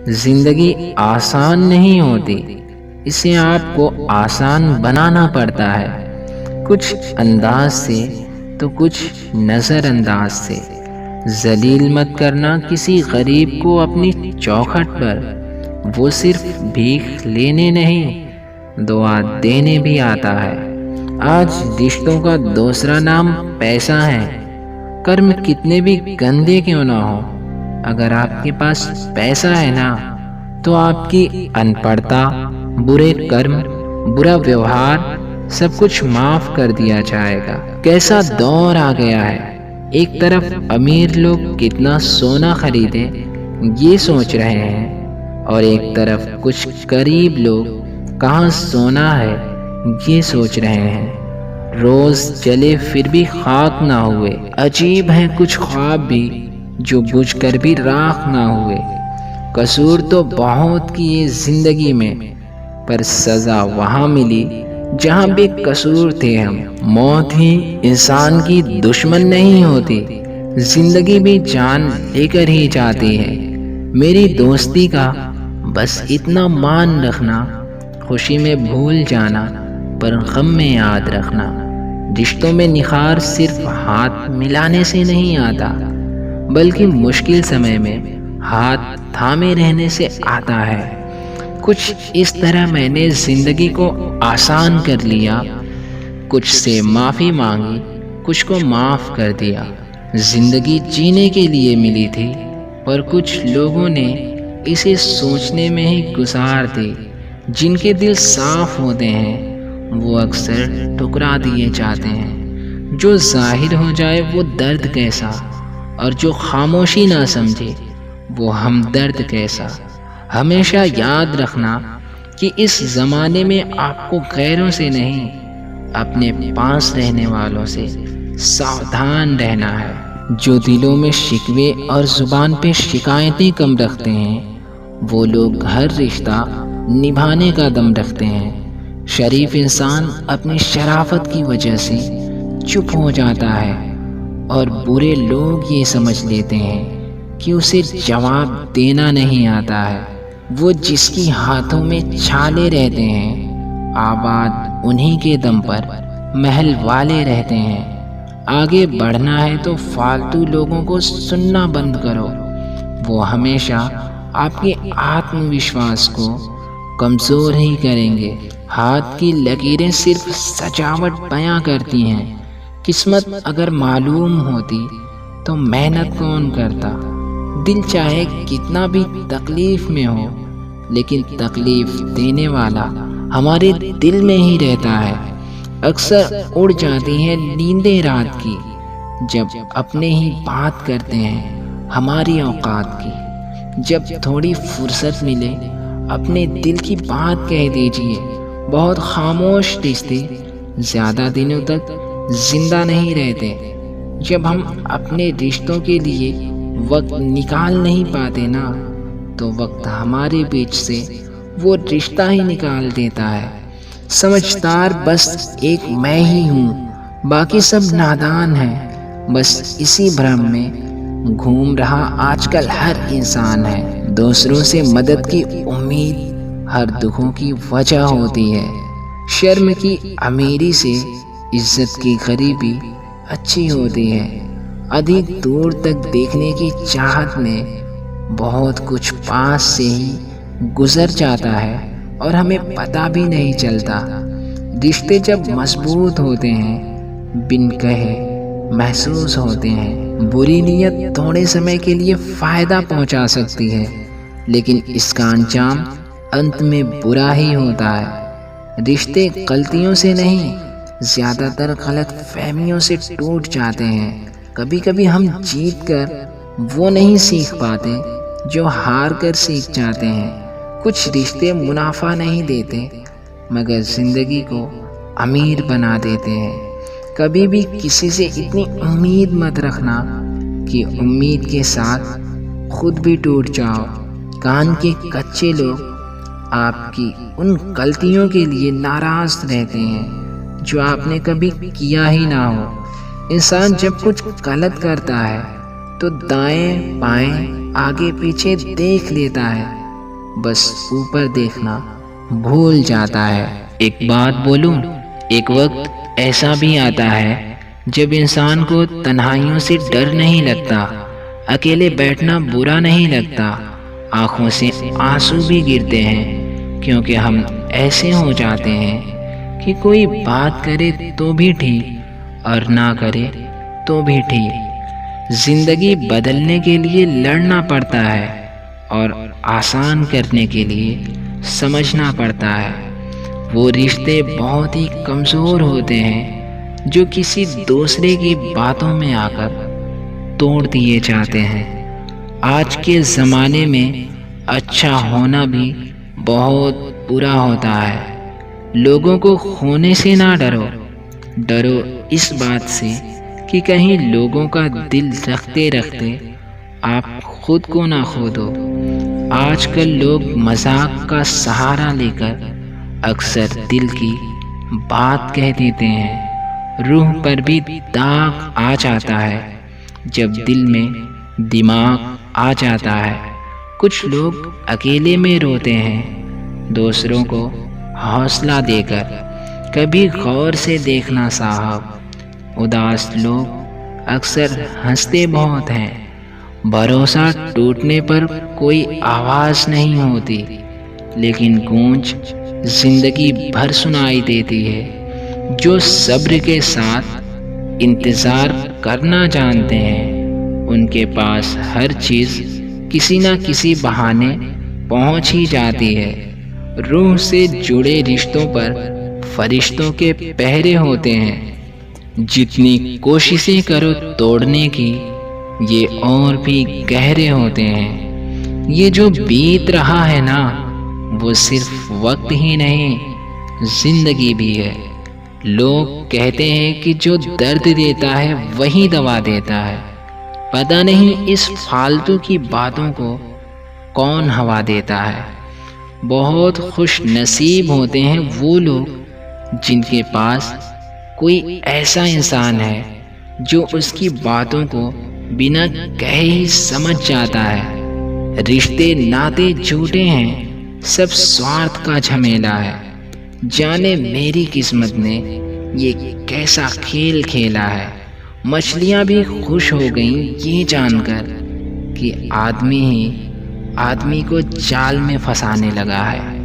زندگی آسان نہیں ہوتی، اسے آپ کو آسان بنانا پڑتا ہے، کچھ انداز سے تو کچھ نظر انداز سے۔ ذلیل مت کرنا کسی غریب کو اپنی چوکھٹ پر، وہ صرف بھیک لینے نہیں، دعا دینے بھی آتا ہے۔ آج رشتوں کا دوسرا نام پیسہ ہے۔ کرم کتنے بھی گندے کیوں نہ ہو، اگر آپ کے پاس پیسہ ہے نا تو آپ کی ان پڑھتا، برے کرم، برا ویوہار سب کچھ معاف کر دیا جائے گا۔ کیسا دور آ گیا ہے، ایک طرف امیر لوگ کتنا سونا خریدے یہ سوچ رہے ہیں، اور ایک طرف کچھ غریب لوگ کہاں سونا ہے یہ سوچ رہے ہیں۔ روز جلے پھر بھی خاک نہ ہوئے، عجیب ہیں کچھ خواب بھی جو بجھ کر بھی راکھ نہ ہوئے۔ قصور تو بہت کیے زندگی میں، پر سزا وہاں ملی جہاں بے قصور تھے ہم۔ موت ہی انسان کی دشمن نہیں ہوتی، زندگی بھی جان لے کر ہی جاتی ہے۔ میری دوستی کا بس اتنا مان رکھنا، خوشی میں بھول جانا پر غم میں یاد رکھنا۔ رشتوں میں نکھار صرف ہاتھ ملانے سے نہیں آتا، بلکہ مشکل سمے میں ہاتھ تھامے رہنے سے آتا ہے۔ کچھ اس طرح میں نے زندگی کو آسان کر لیا، کچھ سے معافی مانگی، کچھ کو معاف کر دیا۔ زندگی جینے کے لیے ملی تھی، پر کچھ لوگوں نے اسے سوچنے میں ہی گزار دی۔ جن کے دل صاف ہوتے ہیں وہ اکثر ٹکرا دیے جاتے ہیں۔ جو ظاہر ہو جائے وہ درد کیسا، اور جو خاموشی نہ سمجھے وہ ہمدرد کیسا۔ ہمیشہ یاد رکھنا کہ اس زمانے میں آپ کو غیروں سے نہیں، اپنے پاس رہنے والوں سے ساودھان رہنا ہے۔ جو دلوں میں شکوے اور زبان پہ شکایتیں کم رکھتے ہیں، وہ لوگ ہر رشتہ نبھانے کا دم رکھتے ہیں۔ شریف انسان اپنی شرافت کی وجہ سے چپ ہو جاتا ہے، اور برے لوگ یہ سمجھ لیتے ہیں کہ اسے جواب دینا نہیں آتا ہے۔ وہ جس کی ہاتھوں میں چھالے رہتے ہیں، آباد انہی کے دم پر محل والے رہتے ہیں۔ آگے بڑھنا ہے تو فالتو لوگوں کو سننا بند کرو، وہ ہمیشہ آپ کے آتم وشواس کو کمزور ہی کریں گے۔ ہاتھ کی لکیریں صرف سجاوٹ بیاں کرتی ہیں، قسمت اگر معلوم ہوتی تو محنت کون کرتا۔ دل چاہے کتنا بھی تکلیف میں ہو، لیکن تکلیف دینے والا ہمارے دل میں ہی رہتا ہے۔ اکثر اڑ جاتی ہیں نیندیں رات کی، جب اپنے ہی بات کرتے ہیں ہماری اوقات کی۔ جب تھوڑی فرصت ملے اپنے دل کی بات کہہ دیجئے۔ بہت خاموش رشتے زیادہ دنوں تک زندہ نہیں رہتے۔ جب ہم اپنے رشتوں کے لیے وقت نکال نہیں پاتے نا، تو وقت ہمارے بیچ سے وہ رشتہ ہی نکال دیتا ہے۔ سمجھدار بس ایک میں ہی ہوں، باقی سب نادان ہیں۔ بس اسی بھرم میں گھوم رہا آج کل ہر انسان ہے۔ دوسروں سے مدد کی امید ہر دکھوں کی وجہ ہوتی ہے۔ شرم کی امیری سے عزت کی غریبی اچھی ہوتی ہے۔ ادھک دور تک دیکھنے کی چاہت میں بہت کچھ پاس سے ہی گزر جاتا ہے، اور ہمیں پتہ بھی نہیں چلتا۔ رشتے جب مضبوط ہوتے ہیں، بن کہے محسوس ہوتے ہیں۔ بری نیت تھوڑے سمے کے لیے فائدہ پہنچا سکتی ہے، لیکن اس کا انجام انت میں برا ہی ہوتا ہے۔ رشتے غلطیوں سے نہیں، زیادہ تر غلط فہمیوں سے ٹوٹ جاتے ہیں۔ کبھی کبھی ہم جیت کر وہ نہیں سیکھ پاتے جو ہار کر سیکھ جاتے ہیں۔ کچھ رشتے منافع نہیں دیتے، مگر زندگی کو امیر بنا دیتے ہیں۔ کبھی بھی کسی سے اتنی امید مت رکھنا کہ امید کے ساتھ خود بھی ٹوٹ جاؤ۔ کان کے کچے لوگ آپ کی ان غلطیوں کے لیے ناراض رہتے ہیں جو آپ نے کبھی کیا ہی نہ ہو۔ انسان جب کچھ غلط کرتا ہے تو دائیں بائیں آگے پیچھے دیکھ لیتا ہے، بس اوپر دیکھنا بھول جاتا ہے۔ ایک بات بولوں، ایک وقت ایسا بھی آتا ہے جب انسان کو تنہائیوں سے ڈر نہیں لگتا، اکیلے بیٹھنا برا نہیں لگتا، آنکھوں سے آنسو بھی گرتے ہیں، کیونکہ ہم ایسے ہو جاتے ہیں کہ کوئی بات کرے تو بھی ٹھیک اور نہ کرے تو بھی ٹھیک۔ زندگی بدلنے کے لیے لڑنا پڑتا ہے اور آسان کرنے کے لیے سمجھنا پڑتا ہے۔ وہ رشتے بہت ہی کمزور ہوتے ہیں جو کسی دوسرے کی باتوں میں آ کر توڑ دیے جاتے ہیں۔ آج کے زمانے میں اچھا ہونا بھی بہت برا ہوتا ہے۔ لوگوں کو کھونے سے نہ ڈرو، ڈرو اس بات سے کہ کہیں لوگوں کا دل رکھتے رکھتے آپ خود کو نہ کھو دو۔ آج کل لوگ مذاق کا سہارا لے کر اکثر دل کی بات کہہ دیتے ہیں۔ روح پر بھی داغ آ جاتا ہے جب دل میں دماغ آ جاتا ہے۔ کچھ لوگ اکیلے میں روتے ہیں، دوسروں کو حوصلہ دے کر۔ کبھی غور سے دیکھنا صاحب، اداس لوگ اکثر ہنستے بہت ہیں۔ بھروسہ ٹوٹنے پر کوئی آواز نہیں ہوتی، لیکن گونج زندگی بھر سنائی دیتی ہے۔ جو صبر کے ساتھ انتظار کرنا جانتے ہیں، ان کے پاس ہر چیز کسی نہ کسی بہانے پہنچ ہی جاتی ہے۔ روح سے جڑے رشتوں پر فرشتوں کے پہرے ہوتے ہیں۔ جتنی کوششیں کرو توڑنے کی، یہ اور بھی گہرے ہوتے ہیں۔ یہ جو بیت رہا ہے نا، وہ صرف وقت ہی نہیں، زندگی بھی ہے۔ لوگ کہتے ہیں کہ جو درد دیتا ہے وہی دوا دیتا ہے۔ پتہ نہیں اس فالتو کی باتوں کو کون ہوا دیتا ہے۔ بہت خوش نصیب ہوتے ہیں وہ لوگ جن کے پاس کوئی ایسا انسان ہے جو اس کی باتوں کو بنا کہے ہی سمجھ جاتا ہے۔ رشتے ناطے جھوٹے ہیں، سب سوارتھ کا جھمیلا ہے۔ جانے میری قسمت نے یہ کیسا کھیل کھیلا ہے۔ مچھلیاں بھی خوش ہو گئیں یہ جان کر کہ آدمی ہی آدمی کو جال میں پھنسانے لگا ہے۔